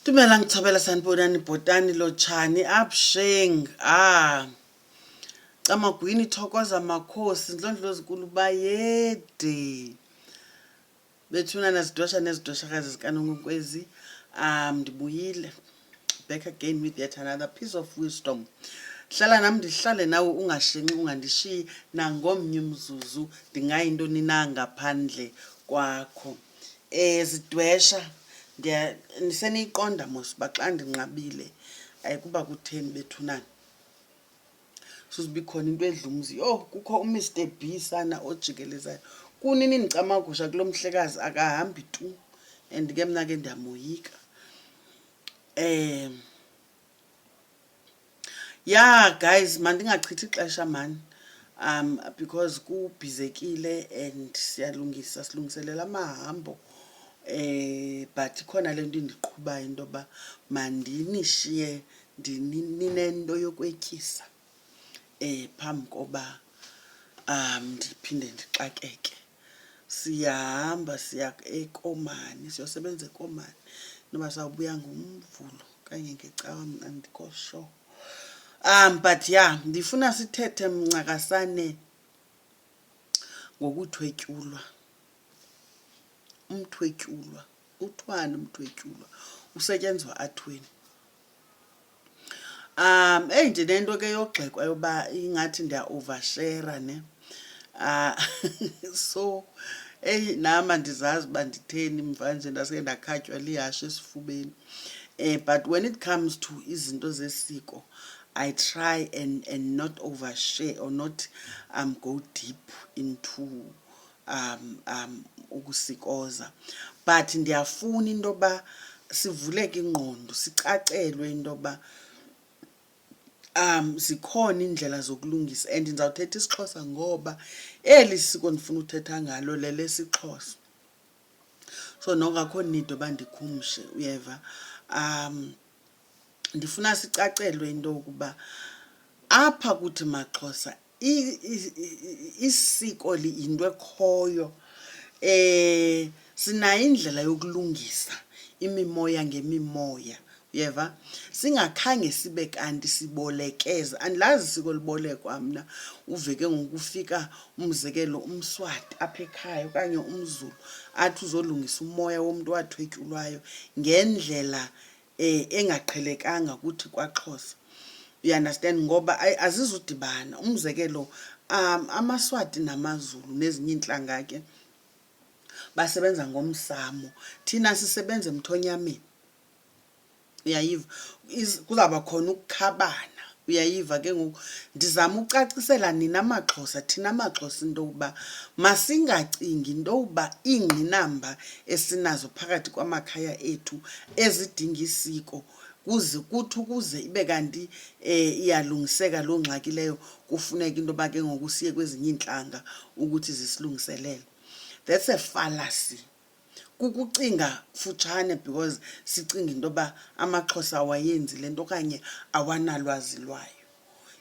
Dumela ngithobela sanibonani bhotani lotshani absheng camagwini thokoza makhosi ndlondlo zikulu bayede bethuna nazidosha nezidoshakazi zikaNonkonkwezi. Ndibuyile back again with yet another piece of wisdom. Hlala nami ndihlale nawe ungashenxi ungandishiyi nangomnye umzuzu ndingayintoni na ngaphandle kwakho. Zidwesha niseniyiqonda mos uba xa ndinqabile ayikuba kutheni bethunani suzibe khona into edla umzi. Kukho uMr B sana ojikelezayo kunini ndicamagusha kulo mhlekazi akahambi tu and ke mna ke ndiyamoyika. Yeah guys, mandingachithi ixesha man, because kubhizekile and silungiselela amahambo. But ikhona le nto indiqhubayo into yoba mandinishiye ninento yokwetyisa phambi koba ndiphinde ndixakeke. Siyahamba siya eKomani, siyosebenza eKomani noba sawubuya ngomvulo kanye ngecawa, mna andikho sure. But yeah, ndifuna sithethe mncakasane ngokuthwetyulwa. Umthwetyulwa uthwani umthwetyulwa usetyenzwa athweni. Ndinento ke yogxekwa yoba ingathi ndiya overshare ne. So nam andizazi uba nditheni mvanje ndaseke ndakhatywa lihashe esifubeni. But when it comes to izinto zesiko, I try and not overshare or not go deep into ukusikoza. But ndiyafuna into yoba sivuleke ingqondo, sicacelwe into yoba zikhona indlela zokulungisa. And ndizawuthetha isiXhosa ngoba eli siko ndifuna uthetha ngalo lelesiXhosa, so nokakho nido bandikhumshe, uyeva. Ndifuna sicacelwe into yokuba apha kuthi maXhosa isiko liyinto ekhoyo. Sinayo indlela yokulungisa imimoya ngemimoya, uyeva, singakhange sibe kanti sibolekeza. Andilazi isiko libolekwa mna uve ke ngokufika umzekelo umSwati apha ekhaya okanye umZulu athi uzolungisa umoya womntu wathwetyulwayo ngendlela engaqhelekanga kuthi kwaXhosa. You understand? Ngoba azizudibana. Umzekelo amaSwati namaZulu nezinye iintlanga ke basebenza ngomsamo, thina sisebenza emthonyameni, uyayiva. Kuzawuba khona ukukhabana, uyayiva. Ke ngoku ndizama ucacisela nina amaXhosa, thina amaXhosa, into yokuba masingacingi into yokuba iingqinamba esinazo phakathi kwamakhaya ethu ezidinga isiko ukuze ibe kanti iyalungiseka loo ngxaki leyo, kufuneka into yoba ke ngoku siye kwezinye iintlanga ukuthi zisilungiselele. That's a fallacy. Kukucinga futshane because sicinga into yoba amaXhosa awayenzi le nto okanye awanalwazi lwayo.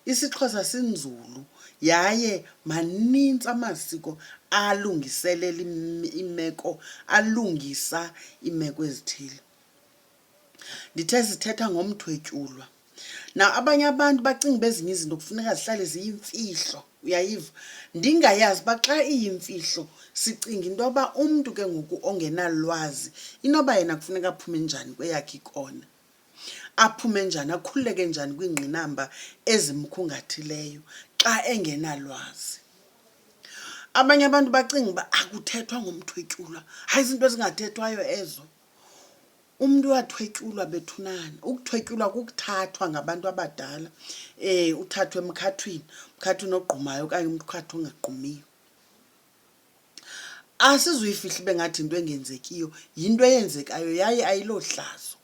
IsiXhosa sinzulu yaye manintsi amasiko alungiselela imeko, alungisa iimeko ezithile. Ndithe sithetha ngomthwetyulwa. Now abanye abantu bacinga bezinye izinto kufuneka zihlale ziyimfihlo, uyayiva. Ndingayazi uba xa iyimfihlo sicinga into yoba umntu ke ngoku ongenalwazi inoba yena kufuneka aphume njani kweyakhe ikona, aphume njani, akhululeke njani kwiingqinamba ezimkhungathileyo xa engenalwazi. Abanye abantu bacinga uba akuthethwa ngomthwetyulwa. Hayi, izinto ezingathethwayo ezo. Umntu uyathwetyulwa bethunani. Ukuthwetyulwa kukuthathwa ngabantu abadala, uthathwe emkhathwini, umkhathwini ogqumayo okanye umkhathi ongagqumiyo. Asizuyifihla ibe ngathi into engenzekiyo, yinto eyenzekayo yaye ayilo hlazo.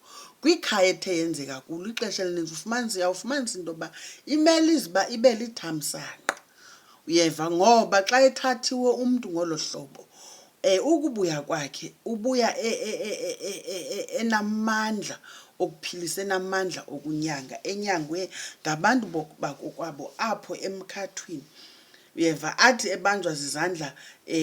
Kwikhaya ethe yenzeka kulo ixesha elininzi uyawufumanisa into yoba imele iziba ibe lithamsanqa, uyeva. Ngoba xa ethathiwe umntu ngolo hlobo, ukubuya kwakhe ubuya enamandla okuphilisa, enamandla okunyanga, enyangwe ngabantu bakokwabo apho emkhathwini, uyeva athi ebanjwa zizandla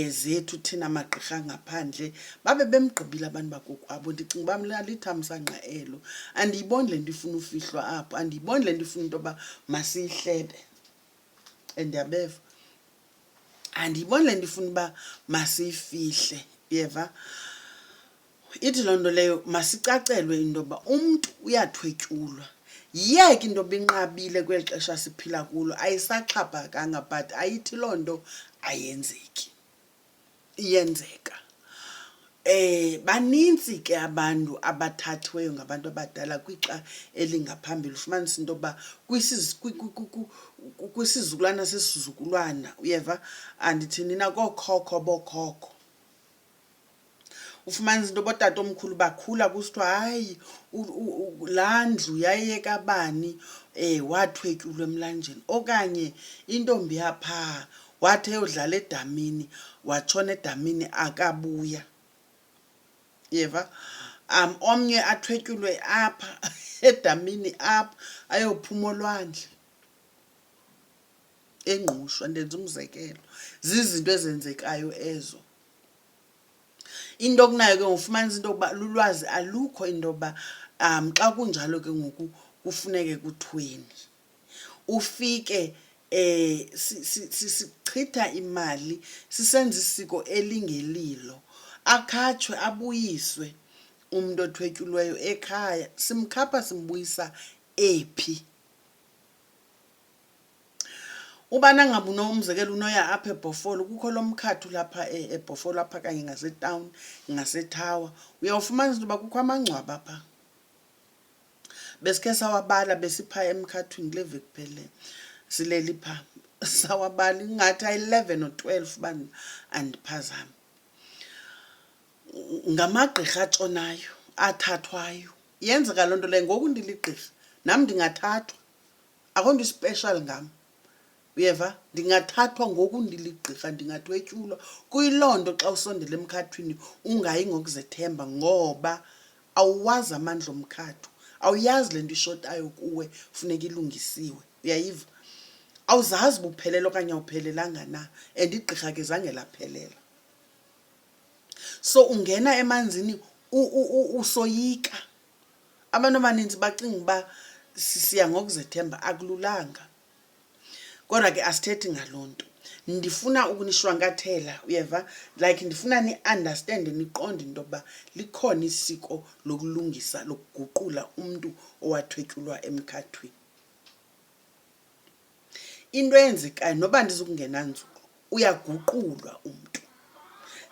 zethu thina magqirha ngaphandle babe bemgqibile abantu bakokwabo. Ndicinga uba mna lithamsanqa elo. Andiyiboni le nto ifuna ufihlwa apho, andiyiboni le nto ifuna into yoba masiyihlebe. Ndiyabeva, andiyiboni le nto ifuna uba masiyifihle, uyeva. Ithi loo nto leyo masicacelwe into yoba umntu uyathwetyulwa. Yeke into yoba inqabile kweli xesha siphila kulo, ayisaxhaphakanga, but ayithi loo nto ayenzeki, iyenzeka. Banintsi ke abantu abathathiweyo ngabantu abadala kwixa elingaphambili. Ufumanisa into yoba kwisizukulwana sesizukulwana, uyeva, andithini na kookhokho bookhokho, ufumanisa into yoba ootatomkhulu bakhula kusithiwa hayi laa ndlu yayiyekabani wathwetyulwa emlanjeni, okanye intombi yaphaa wathi eyodlala edamini watshona edamini akabuya, yeva. Omnye athwetyulwe apha edamini apha ayophuma olwandle engqushwa. Ndenza umzekelo, zizinto ezenzekayo ezo. Into kunayo ke ngofumanisa into yokuba lulwazi alukho into yoba xa kunjalo ke ngoku kufuneke kuthweni. Ufike sichitha imali sisenza isiko elingelilo, akhatshwe abuyiswe umuntu othwetyulweyo ekhaya. Simkhapha simbuyisa ephi? Ubana ngabe unomzekelo unoya apha eBhofolo, kukho lo mkhathu lapha eBhofolo apha kanye ngasetawuni ngaseThawa, uyawufumanisa into yoba kukho amangcwaba apha. Besikhe sawabala besipha emkhathwini kule veki pheleyo sileli phaa, sawabala ingathi ayi-11 or 12 uba andiphazami. Ngamagqirha atshonayo athathwayo. Yenzeka loo nto leyo ngoku ndiligqirha nam ndingathathwa, akho nto ispeshal ngam, uyeva. Ndingathathwa ngoku ndiligqirha, ndingathwetyulwa. Kuyiloo nto xa usondela emkhathwini ungayi ngokuzethemba, ngoba awuwazi amandla omkhatho, awuyazi le nto ishotayo kuwe funeka ilungisiwe, uyayiva. Awuzazi buphelele okanye awuphelelanga na, and igqirha ke zange laphelela. So ungena emanzini usoyika. Abantu abaninzi bacinga uba siya ngokuzethemba, akululanga. Kodwa ke asithethi ngaloo nto. Ndifuna ukunishwankathela, uyeva, like ndifuna ni-understande, niqonde into yokuba likhona isiko lokulungisa, lokuguqula umntu owathwetyulwa emkhathweni. Into eyenzekayo noba ndizukungena nzulu, uyaguqulwa umntu.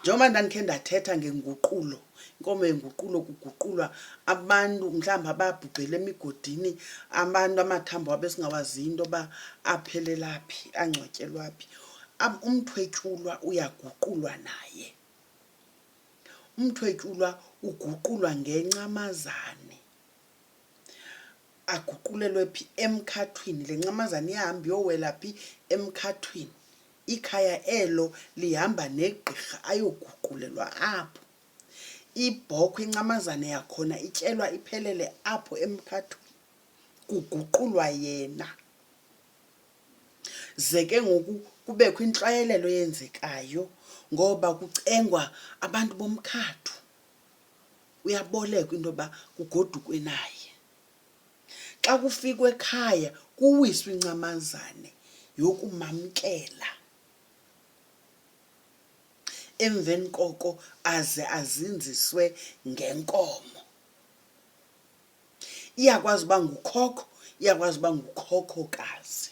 Njengoba ndandikhe ndathetha ngenguqulo, inkomo yenguqulo, kuguqulwa abantu mhlawumbi ababhubhele emigodini, abantu amathambo wabo esingawaziyo into yoba aphelela phi, angcwatyelwa phi. Umthwetyulwa uyaguqulwa naye. Umthwetyulwa uguqulwa ngencamazane. Aguqulelwe phi? Emkhathwini. Le ncamazane ihambe iyowela phi? Emkhathwini. Ikhaya elo lihamba negqirha ayoguqulelwa apho. Ibhokhwe incamazane yakhona ityelwa iphelele apho emkhathwini, kuguqulwa yena. Ze ke ngoku kubekho intlwayelelo eyenzekayo ngoba kucengwa abantu bomkhatho, uyabolekwa into yoba kugodukwe naye. Xa kufikwe ekhaya kuwiswe incamazane yokumamkela. Emveni koko aze azinziswe ngenkomo. Iyakwazi uba ngukhokho, iyakwazi uba ngukhokhokazi.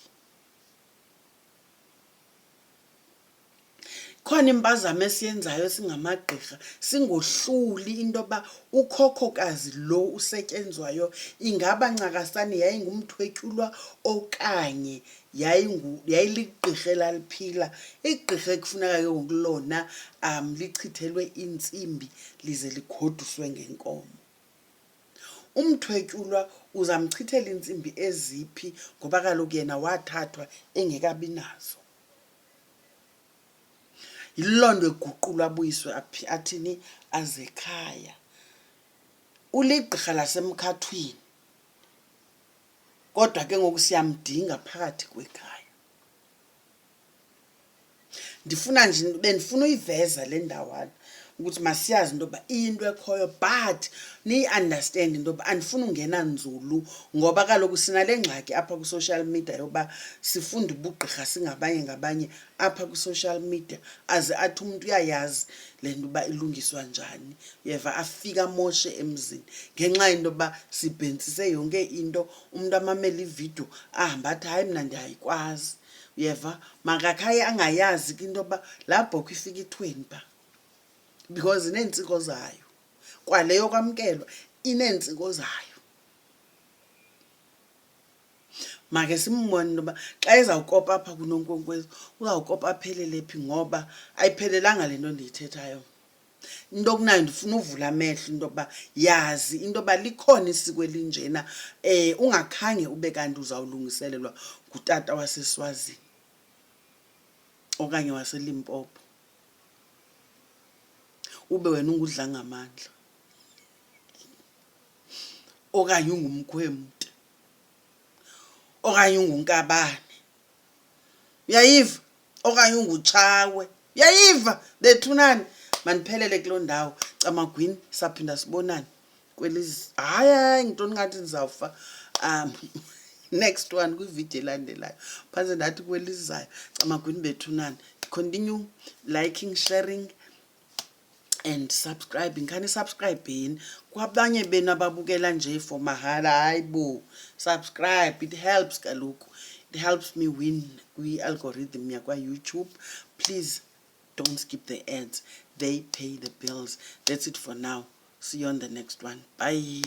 Khona impazamo esiyenzayo singamagqirha, singohluli into yoba ukhokhokazi lo usetyenzwayo ingaba ncakasane yayingumthwetyulwa okanye yayiligqirha elaliphila. Igqirha ekufuneka ke ngokulona lichithelwe intsimbi lize ligoduswe ngenkomo. Umthwetyulwa uzamchithela intsimbi eziphi ngoba kaloku yena wathathwa engekabi nazo. Yiloo nto eguqulwa abuyiswe athini? Azekhaya. Uligqirha lasemkhathwini, kodwa ke ngoku siyamdinga phakathi kwekhaya. ndifuna nje bendifuna uyiveza le ndawana ukuthi masiyazi into yoba into ekhoyo but niyi-understand into yoba andifuni ungena nzulu ngoba kaloku sinale ngxaki apha kwi-social media yoba sifunda ubugqirha ngabanye apha kwi-social media aze athi umuntu uyayazi le nto uba ilungiswa njani uyeva afike amoshe emzini ngenxa yento yoba sibhentsise yonke into umuntu amamele ividiyo ahamba athi hayi mna ndiyayikwazi uyeva makakhaye angayazi ke into yoba laa bhokho ifika ithweni pha because ineentsiko zayo kwaleyo kwamkelwa ineentsiko zayo make simbone into yoba xa ezawukopa apha kuNonkwenkwezi uzawukopa aphelele phi ngoba ayiphelelanga le nto ndiyithethayo into okunayo ndifuna uvula amehlo into yoba yazi into yoba likhona isiko elinjena ungakhange ube kanti uzawulungiselelwa ngutata waseSwazini okanye waseLimpopo ube wena ungudla ngamandla okanye ungumkhwemte okanye ungunkabane uyayiva okanye ungutshawe uyayiva bethunani maniphelele kuloo ndawo camagwini saphinda sibonane kwelizi hayi ngintoni ngathi ndizawufa next one kwividiyo elandelayo phantse ndathi kwelizayo camagwini bethunani continue liking sharing and subscribing khani subscribe yini kwabanye benu ababukela nje for mahala hayi bo subscribe it helps kaloku it helps me win kwi-algorithm yakwa-YouTube. Please don't skip the ads, they pay the bills. That's it for now, see you on the next one. Bye.